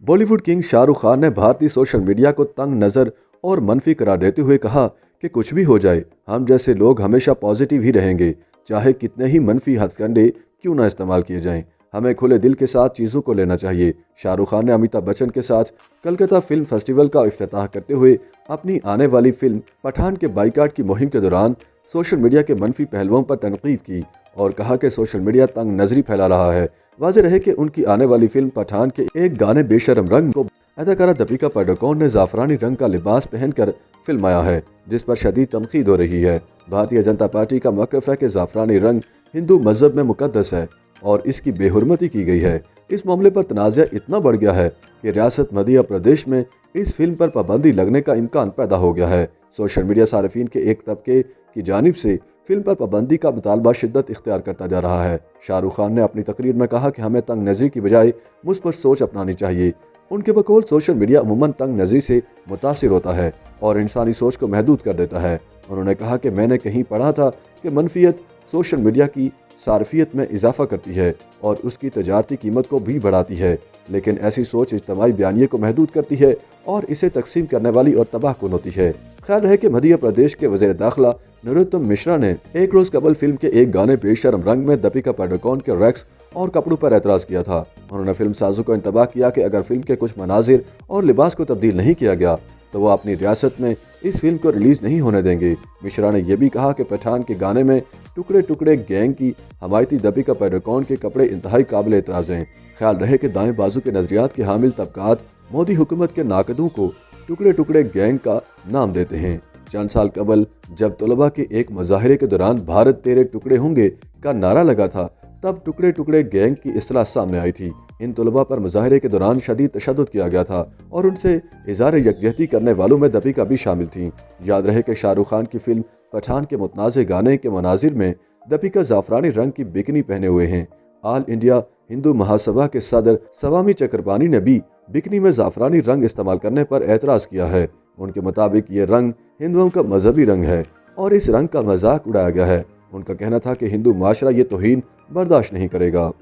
Bollywood king Shahrukh Khan ने भारतीय social media को तंग नज़र और मनफी करार देते हुए कहा कि कुछ भी हो जाए, हम जैसे लोग हमेशा पॉजिटिव ही रहेंगे, चाहे कितने ही मनफी हथकंडे क्यों ना इस्तेमाल किए जाएं। हमें खुले दिल के साथ चीज़ों को लेना चाहिए। शाहरुख खान ने अमिताभ बच्चन के साथ कलकत्ता फिल्म फेस्टिवल का इफ्तिताह करते हुए अपनी आने वाली फिल्म पठान के बाइकाट की मुहिम के दौरान सोशल मीडिया के मनफी पहलुओं पर तनकीद की और कहा कि सोशल मीडिया तंग नजरी फैला रहा है। वाज़ेह रहे कि उनकी आने वाली फिल्म पठान के एक गाने बेशरम रंग को अदाकारा दीपिका पादुकोण ने जाफरानी रंग का लिबास पहनकर फिल्माया है, जिस पर शदीद तनकीद हो रही है। भारतीय जनता पार्टी का मौक़िफ़ है कि जाफरानी रंग हिंदू मजहब में मुकद्दस है और इसकी बेहुरमती की गई है। इस मामले पर तनाज़ा इतना बढ़ गया है कि रियासत मध्य प्रदेश में इस फिल्म पर पाबंदी लगने का इम्कान पैदा हो गया है। सोशल मीडिया सार्फिन के एक तबके की जानिब से फिल्म पर पाबंदी का मुतालबा शिद्दत इख्तियार करता जा रहा है। शाहरुख खान ने अपनी तकरीर में कहा कि हमें तंग नज़री की बजाय मुस्बत सोच अपनानी चाहिए। उनके बकौल सोशल मीडिया अमूमन तंग नज़री से मुतासिर होता है और इंसानी सोच को महदूद कर देता है। उन्होंने कहा कि मैंने कहीं पढ़ा था कि मनफियत सोशल मीडिया की सार्फियत में इजाफा करती है और उसकी तजारती कीमत को भी बढ़ाती है, लेकिन ऐसी सोच इज्तिमाई बयानिए को महदूद करती है और इसे तकसीम करने वाली और तबाह कुन होती है। ख्याल रहे कि मध्य प्रदेश के वज़ीर दाखिला नरोत्तम मिश्रा ने एक रोज़ कबल फिल्म के एक गाने बेशरम रंग में दीपिका पादुकोण के रैक्स और कपड़ों पर एतराज़ किया था। उन्होंने फिल्म साजों को इंतबाह किया कि अगर फिल्म के कुछ मनाजिर और लिबास को तब्दील नहीं किया गया तो वो अपनी रियासत में इस फिल्म को रिलीज़ नहीं होने देंगे। मिश्रा ने यह भी कहा कि पठान के गाने में टुकड़े टुकड़े गैंग की हमायती दीपिका पादुकोण के कपड़े इंतहाई काबिल एतराज़ हैं। ख्याल रहे कि दाएं बाजू के नज़रियात के हामिल तबकात मोदी हुकूमत के नाकदों को टुकड़े टुकड़े गैंग का नाम देते हैं। चंद साल कबल जब तलबा के एक मुजाहिरे के दौरान भारत तेरे टुकड़े होंगे का नारा लगा था, तब टुकड़े टुकड़े गैंग की इस्तिलाह सामने आई थी। इन तलबा पर मुजाहिरे के दौरान शदीद तशद्दुद किया गया था और उनसे इज़हार यकजहती करने वालों में दीपिका भी शामिल थी। याद रहे कि शाहरुख खान की फिल्म पठान के मुतनाज़े गाने के मनाजिर में दीपिका जाफरानी रंग की बिकनी पहने हुए हैं। ऑल इंडिया हिंदू महासभा के सदर सवामी चक्रपाणी ने भी बिकनी में जाफरानी रंग इस्तेमाल करने पर एतराज़ किया है। उनके मुताबिक ये रंग हिंदुओं का मजहबी रंग है और इस रंग का मजाक उड़ाया गया है। उनका कहना था कि हिंदू माशरा ये तौहीन बर्दाश्त नहीं करेगा।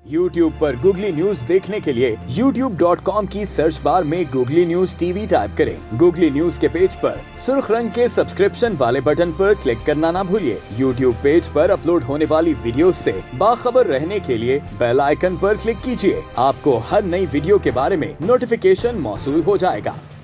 YouTube पर गूगली न्यूज देखने के लिए youtube.com की सर्च बार में गूगली न्यूज टीवी टाइप करें। गूगली न्यूज के पेज पर सुर्ख रंग के सब्सक्रिप्शन वाले बटन पर क्लिक करना ना भूलिए। YouTube पेज पर अपलोड होने वाली वीडियो से बाखबर रहने के लिए बेल आइकन पर क्लिक कीजिए। आपको हर नई वीडियो के बारे में नोटिफिकेशन मौसूल हो जाएगा।